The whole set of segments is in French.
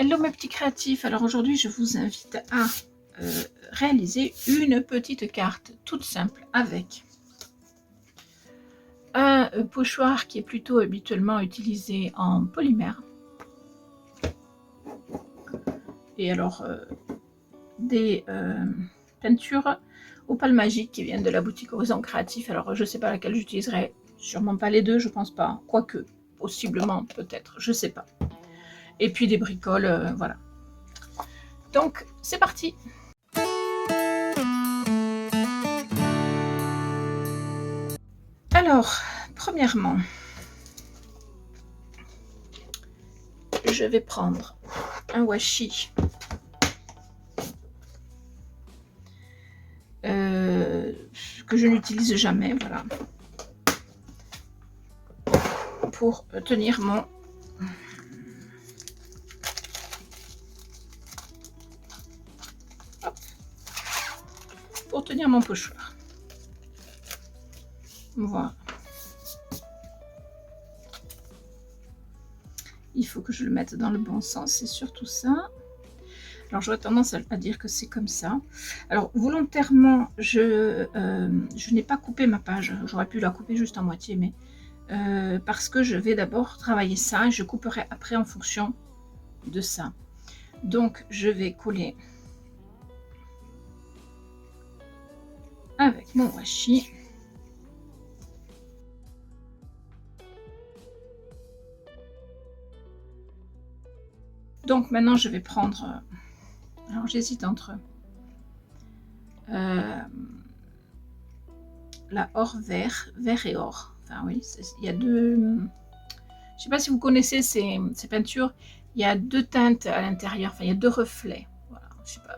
Hello mes petits créatifs, alors aujourd'hui je vous invite à réaliser une petite carte toute simple avec un pochoir qui est plutôt habituellement utilisé en polymère et alors des peintures opales magiques qui viennent de la boutique Horizon Créatif. Alors je ne sais pas laquelle j'utiliserai, sûrement pas les deux, je pense pas, quoique, possiblement, peut-être, je sais pas. Et puis des bricoles, voilà. Donc c'est parti. Alors, premièrement, je vais prendre un washi que je n'utilise jamais, voilà, pour tenir mon pochoir. Voilà. Il faut que je le mette dans le bon sens, c'est surtout ça. Alors j'aurais tendance à dire que c'est comme ça. Alors volontairement, je n'ai pas coupé ma page. J'aurais pu la couper juste en moitié, mais parce que je vais d'abord travailler ça et je couperai après en fonction de ça. Donc je vais coller avec mon washi. Donc maintenant je vais prendre, alors j'hésite entre la or vert et or. Enfin oui, il y a deux, je ne sais pas si vous connaissez ces peintures, il y a deux teintes à l'intérieur, enfin il y a deux reflets, voilà, je sais pas.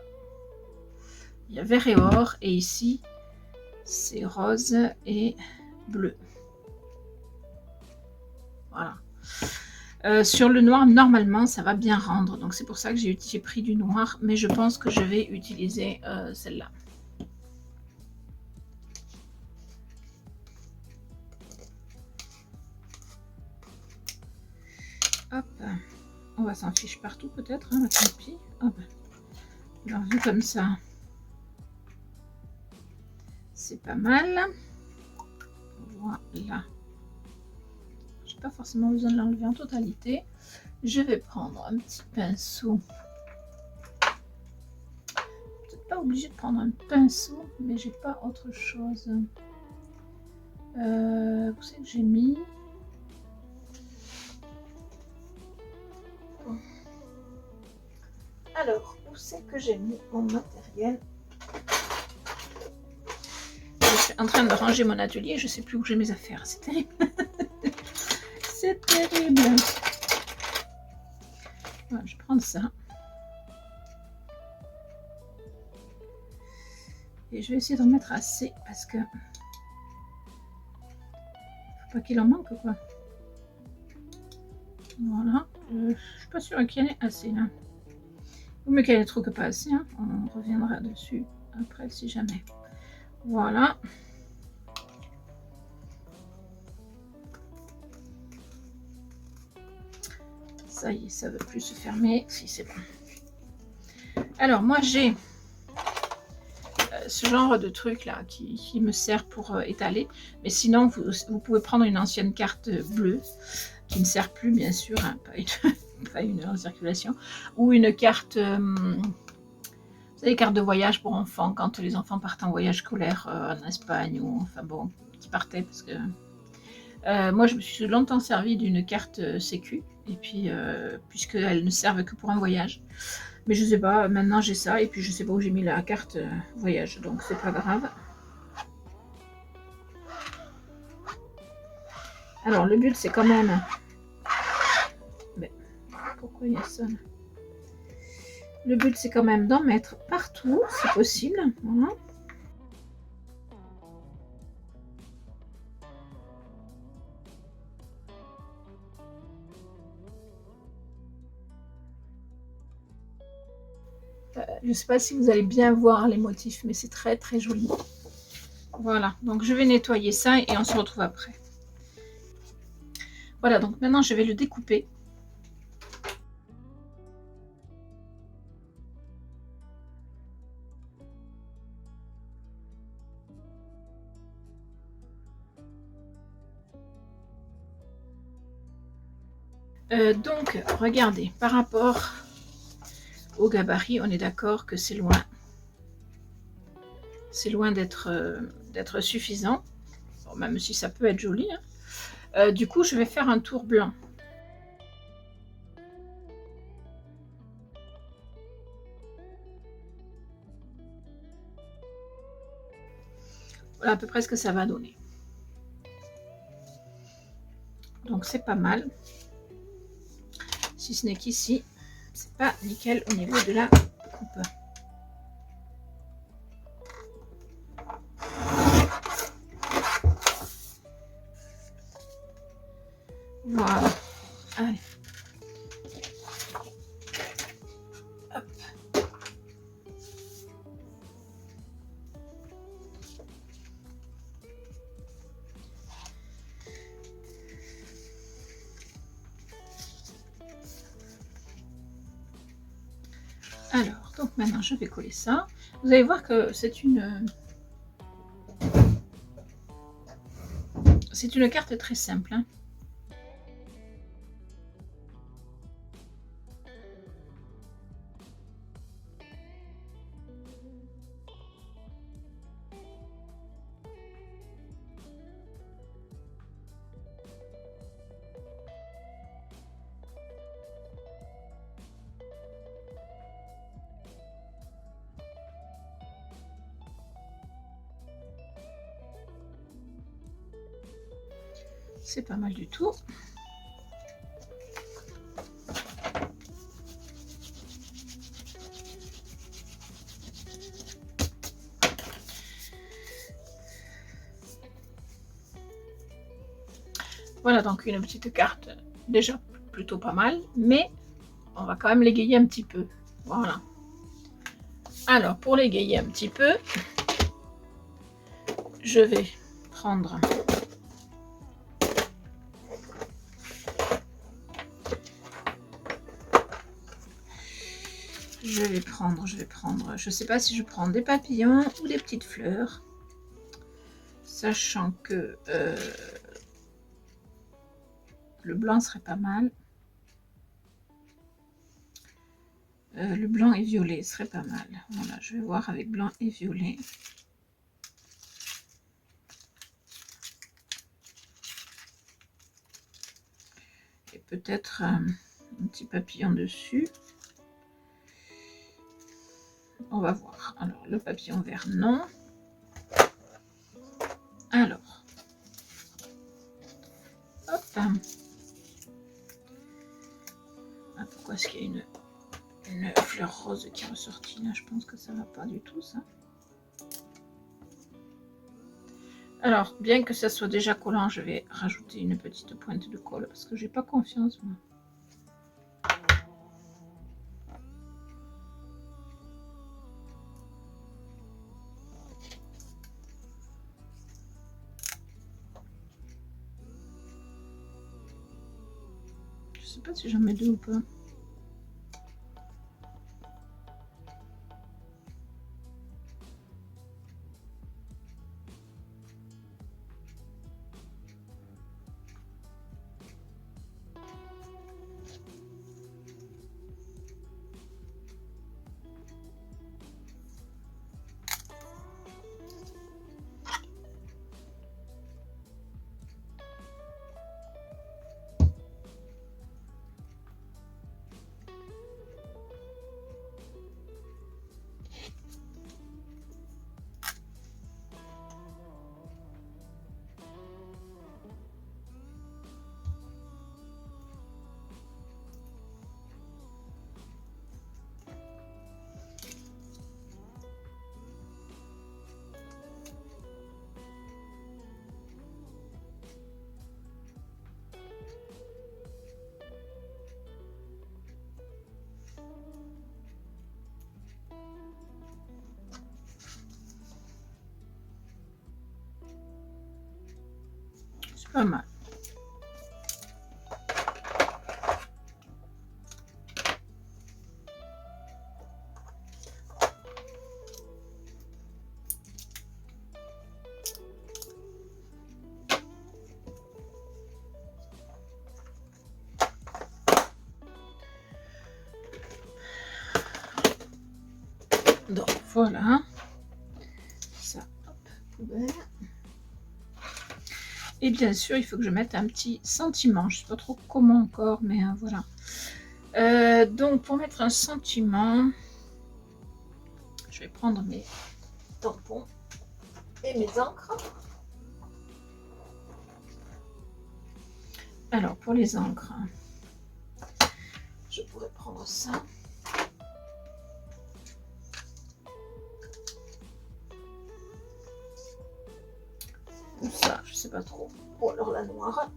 Il y a vert et or, et ici c'est rose et bleu. Voilà. Sur le noir, normalement, ça va bien rendre. Donc, c'est pour ça que j'ai pris du noir. Mais je pense que je vais utiliser celle-là. Hop. On va s'en fiche partout, peut-être. Hein, tant pis. Hop. Alors, vu comme ça, c'est pas mal. Voilà. J'ai pas forcément besoin de l'enlever en totalité. Je vais prendre un petit pinceau. Peut-être pas obligé de prendre un pinceau, mais j'ai pas autre chose. Vous savez que j'ai mis. Alors, où c'est que j'ai mis mon matériel? Je suis en train de ranger mon atelier, je sais plus où j'ai mes affaires, c'est terrible. C'est terrible. Voilà, je vais prendre ça. Et je vais essayer d'en mettre assez parce que faut pas qu'il en manque quoi. Voilà, je suis pas sûre qu'il y en ait assez là. Ou mieux qu'il y en ait trop que pas assez, hein. On reviendra dessus après si jamais. Voilà. Ça y est, ça ne veut plus se fermer. Si, c'est bon. Alors, moi, j'ai ce genre de truc là qui me sert pour étaler. Mais sinon, vous pouvez prendre une ancienne carte bleue qui ne sert plus, bien sûr, hein, pas une en circulation. Ou une carte... vous savez, carte de voyage pour enfants, quand les enfants partent en voyage scolaire en Espagne, ou enfin bon, qui partaient parce que... moi, je me suis longtemps servi d'une carte sécu, et puis, puisqu'elles ne servent que pour un voyage. Mais je sais pas, maintenant j'ai ça, et puis je sais pas où j'ai mis la carte voyage, donc c'est pas grave. Alors, le but, c'est quand même... Mais pourquoi il y a ça là? Le but, c'est quand même d'en mettre partout, si possible. Voilà. Je ne sais pas si vous allez bien voir les motifs, mais c'est très très joli. Voilà, donc je vais nettoyer ça et on se retrouve après. Voilà, donc maintenant je vais le découper. Donc, regardez, par rapport au gabarit, on est d'accord que c'est loin. C'est loin d'être suffisant. Bon, même si ça peut être joli. Hein. Du coup, je vais faire un tour blanc. Voilà à peu près ce que ça va donner. Donc c'est pas mal. Si ce n'est qu'ici, c'est pas nickel au niveau de la coupe. Voilà. Allez. Hop. Alors, donc maintenant je vais coller ça. Vous allez voir que c'est une carte très simple. Hein. C'est pas mal du tout. Voilà donc une petite carte déjà plutôt pas mal, mais on va quand même l'égayer un petit peu. Voilà. Alors pour l'égayer un petit peu, je vais prendre je sais pas si je prends des papillons ou des petites fleurs, sachant que le blanc serait pas mal. Le blanc et violet serait pas mal. Voilà, je vais voir avec blanc et violet. Et peut-être un petit papillon dessus. On va voir. Alors, le papillon vert, non. Alors, hop. Ah, pourquoi est-ce qu'il y a une fleur rose qui est ressortie là? Je pense que ça va pas du tout, ça. Alors, bien que ça soit déjà collant, je vais rajouter une petite pointe de colle parce que j'ai pas confiance, moi. Je sais pas si j'en mets deux ou pas. C'est pas mal. Donc voilà. Ça, hop, poubelle. Et bien sûr, il faut que je mette un petit sentiment. Je ne sais pas trop comment encore, mais voilà. Donc, pour mettre un sentiment, je vais prendre mes tampons et mes encres. Alors, pour les encres, je pourrais prendre ça. Ou ça, je sais pas trop. Ou alors la noire.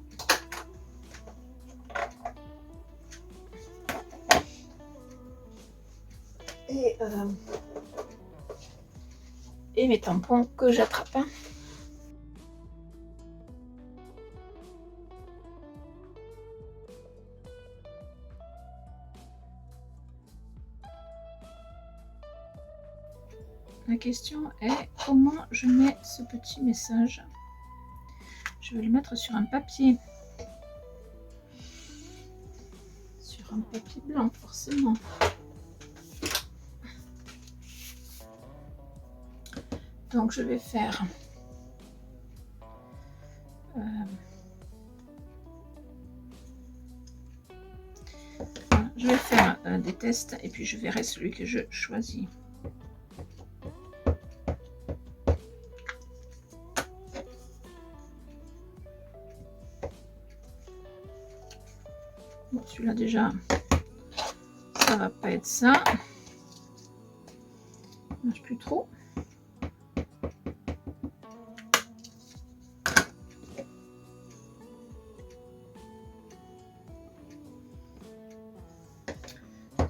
Et mes tampons que j'attrape. La question est comment je mets ce petit message. Je vais le mettre sur un papier. Sur un papier blanc, forcément. Donc je vais faire des tests et puis je verrai celui que je choisis. Bon, celui-là déjà, ça va pas être ça. Ça marche plus trop.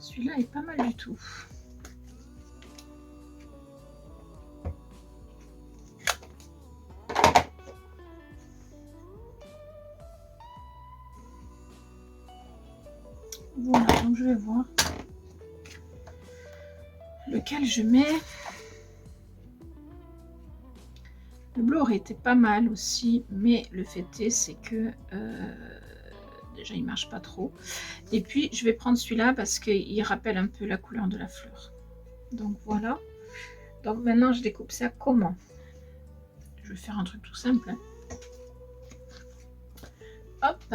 Celui-là est pas mal du tout. Voilà, donc je vais voir lequel je mets. Le bleu aurait été pas mal aussi, mais le fait est, c'est que déjà il marche pas trop. Et puis je vais prendre celui-là parce qu'il rappelle un peu la couleur de la fleur. Donc voilà. Donc maintenant je découpe ça comment? Je vais faire un truc tout simple. Hein. Hop.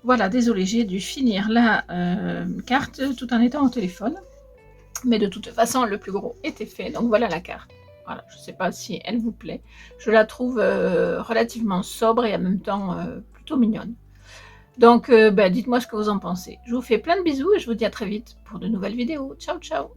Voilà, désolé, j'ai dû finir la carte tout en étant au téléphone. Mais de toute façon, le plus gros était fait. Donc voilà la carte. Voilà, je ne sais pas si elle vous plaît. Je la trouve relativement sobre et en même temps plutôt mignonne. Donc dites-moi ce que vous en pensez. Je vous fais plein de bisous et je vous dis à très vite pour de nouvelles vidéos. Ciao, ciao!